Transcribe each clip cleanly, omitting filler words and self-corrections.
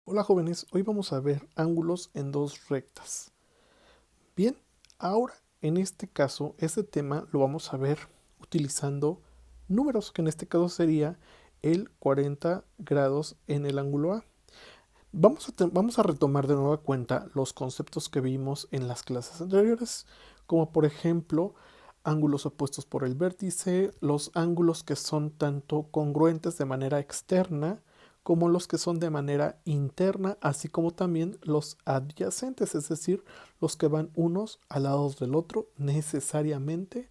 Hola jóvenes, hoy vamos a ver ángulos en dos rectas. Bien, ahora en este caso, este tema lo vamos a ver utilizando números, que en este caso sería el 40 grados en el ángulo A. Vamos a retomar de nueva cuenta los conceptos que vimos en las clases anteriores, como por ejemplo ángulos opuestos por el vértice, los ángulos que son tanto congruentes de manera externa como los que son de manera interna, así como también los adyacentes, es decir, los que van unos al lado del otro necesariamente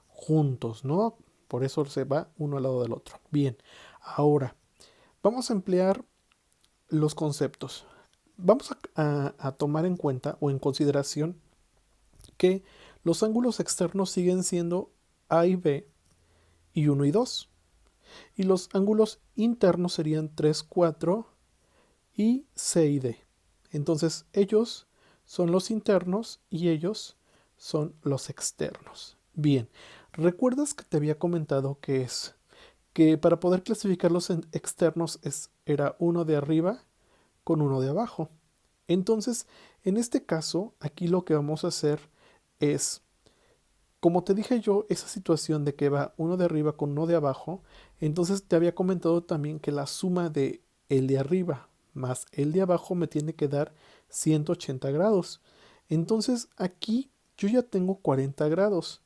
juntos, ¿no? Por eso se va uno al lado del otro. Bien, ahora vamos a emplear los conceptos. Vamos a tomar en cuenta o en consideración que los ángulos externos siguen siendo A y B y 1 y 2. Y los ángulos internos serían 3, 4 y C y D. Entonces ellos son los internos y ellos son los externos. Bien, ¿recuerdas que te había comentado que para poder clasificar los externos era uno de arriba con uno de abajo? Entonces, en este caso, aquí lo que vamos a hacer es, como te dije yo, esa situación de que va uno de arriba con uno de abajo, entonces te había comentado también que la suma de el de arriba más el de abajo me tiene que dar 180 grados. Entonces aquí yo ya tengo 40 grados.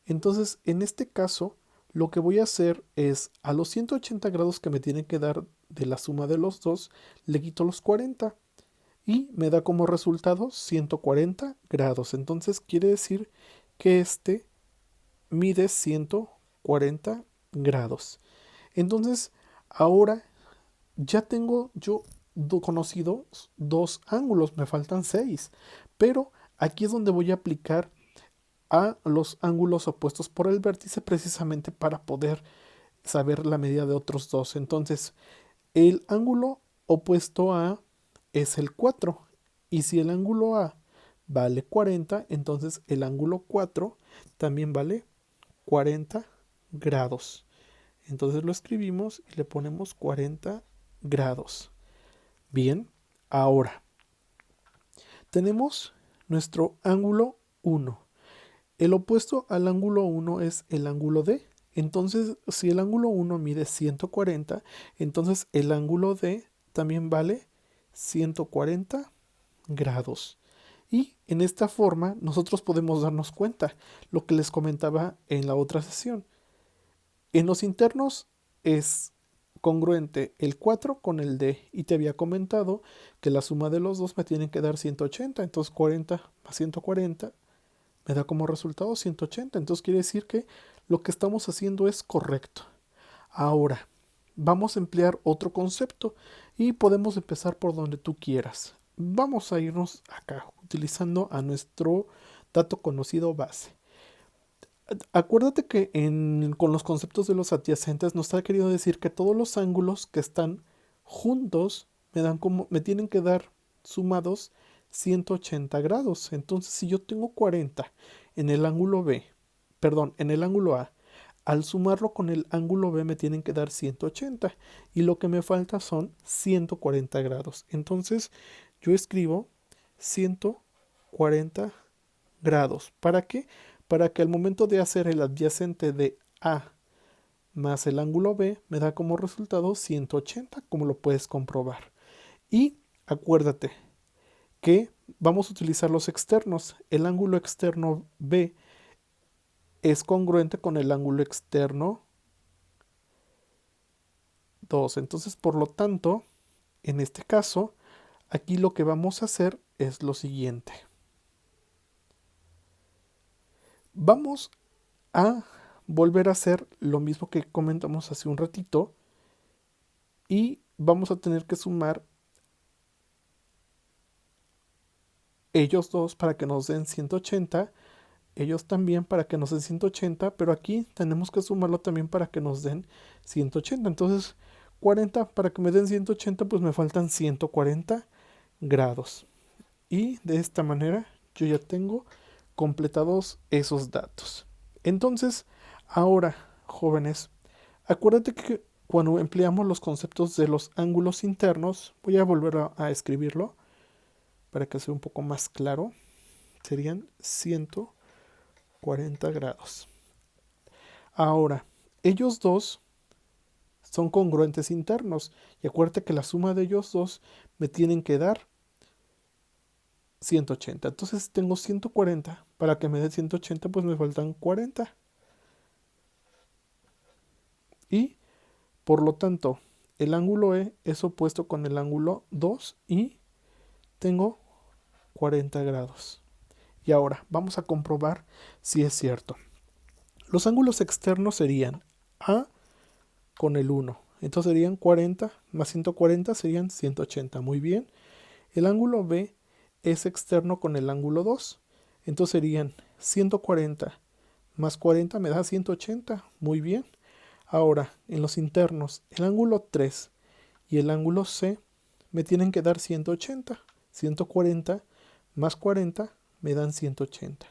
Entonces en este caso lo que voy a hacer es a los 180 grados que me tienen que dar de la suma de los dos, le quito los 40 y me da como resultado 140 grados. Entonces quiere decir que este mide 140 grados. Entonces ahora ya tengo yo conocido dos ángulos, me faltan seis, pero aquí es donde voy a aplicar a los ángulos opuestos por el vértice precisamente para poder saber la medida de otros dos. Entonces el ángulo opuesto a es el 4. Y si el ángulo A vale 40, entonces el ángulo 4 también vale 40 grados. Entonces lo escribimos y le ponemos 40 grados. Bien, ahora tenemos nuestro ángulo 1. El opuesto al ángulo 1 es el ángulo D. Entonces, si el ángulo 1 mide 140, entonces el ángulo D también vale 140 grados. Y en esta forma nosotros podemos darnos cuenta lo que les comentaba en la otra sesión. En los internos es congruente el 4 con el D y te había comentado que la suma de los dos me tienen que dar 180, entonces 40 más 140 me da como resultado 180, entonces quiere decir que lo que estamos haciendo es correcto. Ahora, vamos a emplear otro concepto y podemos empezar por donde tú quieras. Vamos a irnos acá, utilizando a nuestro dato conocido base. Acuérdate que con los conceptos de los adyacentes nos ha querido decir que todos los ángulos que están juntos me tienen que dar sumados 180 grados. Entonces, si yo tengo 40 en el ángulo B, perdón, en el ángulo A, al sumarlo con el ángulo B me tienen que dar 180 y lo que me falta son 140 grados. Entonces, yo escribo 140 grados. ¿Para qué? Para que al momento de hacer el adyacente de A más el ángulo B me da como resultado 180, como lo puedes comprobar. Y acuérdate que vamos a utilizar los externos. El ángulo externo B es congruente con el ángulo externo 2. Entonces, por lo tanto, en este caso, aquí lo que vamos a hacer es lo siguiente. Vamos a volver a hacer lo mismo que comentamos hace un ratito y vamos a tener que sumar ellos dos para que nos den 180, ellos también para que nos den 180, pero aquí tenemos que sumarlo también para que nos den 180. Entonces 40 para que me den 180, pues me faltan 140 grados. Y de esta manera yo ya tengo completados esos datos. Entonces, ahora, jóvenes, acuérdate que cuando empleamos los conceptos de los ángulos internos, voy a volver a escribirlo para que sea un poco más claro. Serían 140 grados. Ahora, ellos dos son congruentes internos. Y acuérdate que la suma de ellos dos me tienen que dar 180. Entonces tengo 140. Para que me dé 180, pues me faltan 40. Y, por lo tanto, el ángulo E es opuesto con el ángulo 2 y tengo 40 grados. Y ahora vamos a comprobar si es cierto. Los ángulos externos serían A con el 1. Entonces serían 40 más 140 serían 180. Muy bien. El ángulo B es externo con el ángulo 2. Entonces serían 140 más 40 me da 180. Muy bien. Ahora, en los internos, el ángulo 3 y el ángulo C me tienen que dar 180. 140 más 40 me dan 180.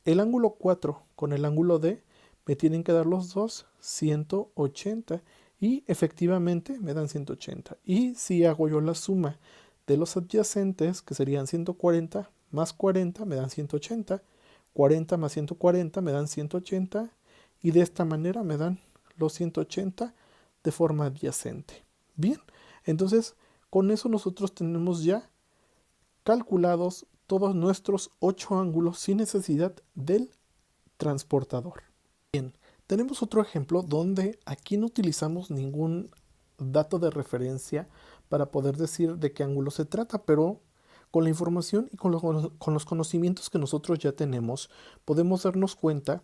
El ángulo 4 con el ángulo D me tienen que dar los dos 180 y efectivamente me dan 180. Y si hago yo la suma de los adyacentes, que serían 140 más 40 me dan 180, 40 más 140 me dan 180 y de esta manera me dan los 180 de forma adyacente. Bien, entonces con eso nosotros tenemos ya calculados todos nuestros 8 ángulos sin necesidad del transportador. Bien, tenemos otro ejemplo donde aquí no utilizamos ningún dato de referencia para poder decir de qué ángulo se trata, pero con la información y con los conocimientos que nosotros ya tenemos, podemos darnos cuenta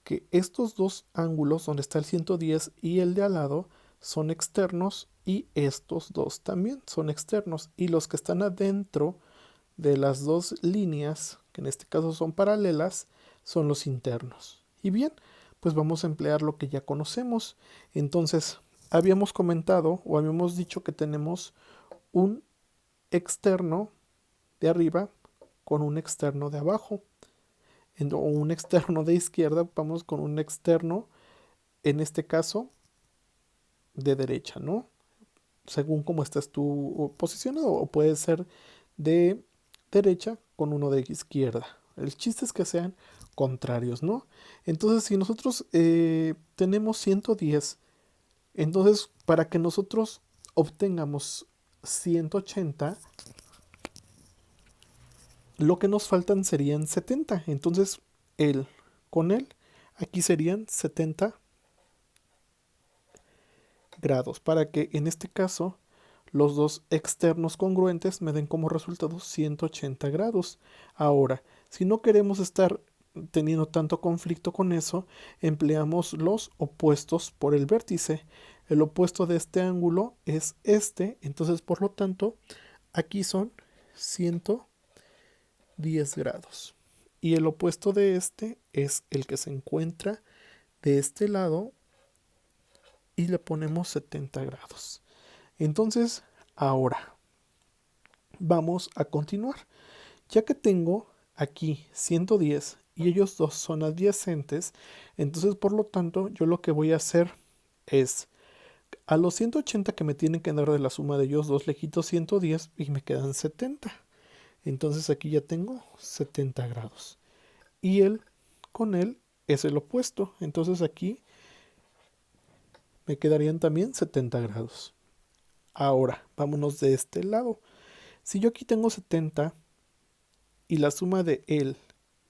que estos dos ángulos, donde está el 110 y el de al lado, son externos y estos dos también son externos. Y los que están adentro de las dos líneas, que en este caso son paralelas, son los internos. Y bien, pues vamos a emplear lo que ya conocemos. Entonces, habíamos comentado o habíamos dicho que tenemos un externo de arriba con un externo de abajo. O un externo de izquierda, vamos con un externo, en este caso, de derecha, ¿no? Según cómo estás tú posicionado, o puede ser de derecha con uno de izquierda. El chiste es que sean contrarios, ¿no? Entonces, si nosotros tenemos 110, entonces para que nosotros obtengamos 180, lo que nos faltan serían 70. Entonces, él con él, aquí serían 70 grados, para que en este caso los dos externos congruentes me den como resultado 180 grados. Ahora, si no queremos estar teniendo tanto conflicto con eso, empleamos los opuestos por el vértice. El opuesto de este ángulo es este, entonces por lo tanto, aquí son 110 grados. Y el opuesto de este es el que se encuentra de este lado y le ponemos 70 grados. Entonces, ahora vamos a continuar. Ya que tengo aquí 110 y ellos dos son adyacentes, entonces por lo tanto yo lo que voy a hacer es a los 180 que me tienen que dar de la suma de ellos dos le quito 110 y me quedan 70. Entonces aquí ya tengo 70 grados. Y él con él es el opuesto. Entonces aquí me quedarían también 70 grados. Ahora, vámonos de este lado. Si yo aquí tengo 70 y la suma de él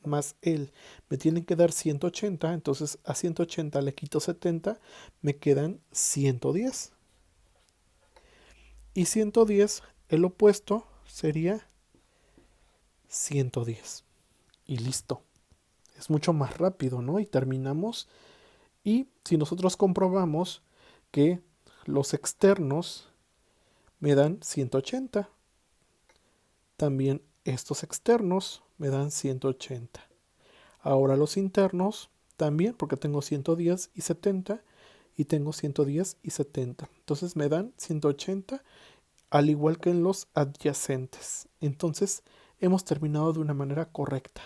más él me tiene que dar 180, entonces a 180 le quito 70, me quedan 110. Y 110, el opuesto sería 110. Y listo. Es mucho más rápido, ¿no? Y terminamos. Y si nosotros comprobamos que los externos me dan 180, también estos externos me dan 180. Ahora los internos también, porque tengo 110 y 70, y tengo 110 y 70. Entonces me dan 180, al igual que en los adyacentes. Entonces hemos terminado de una manera correcta.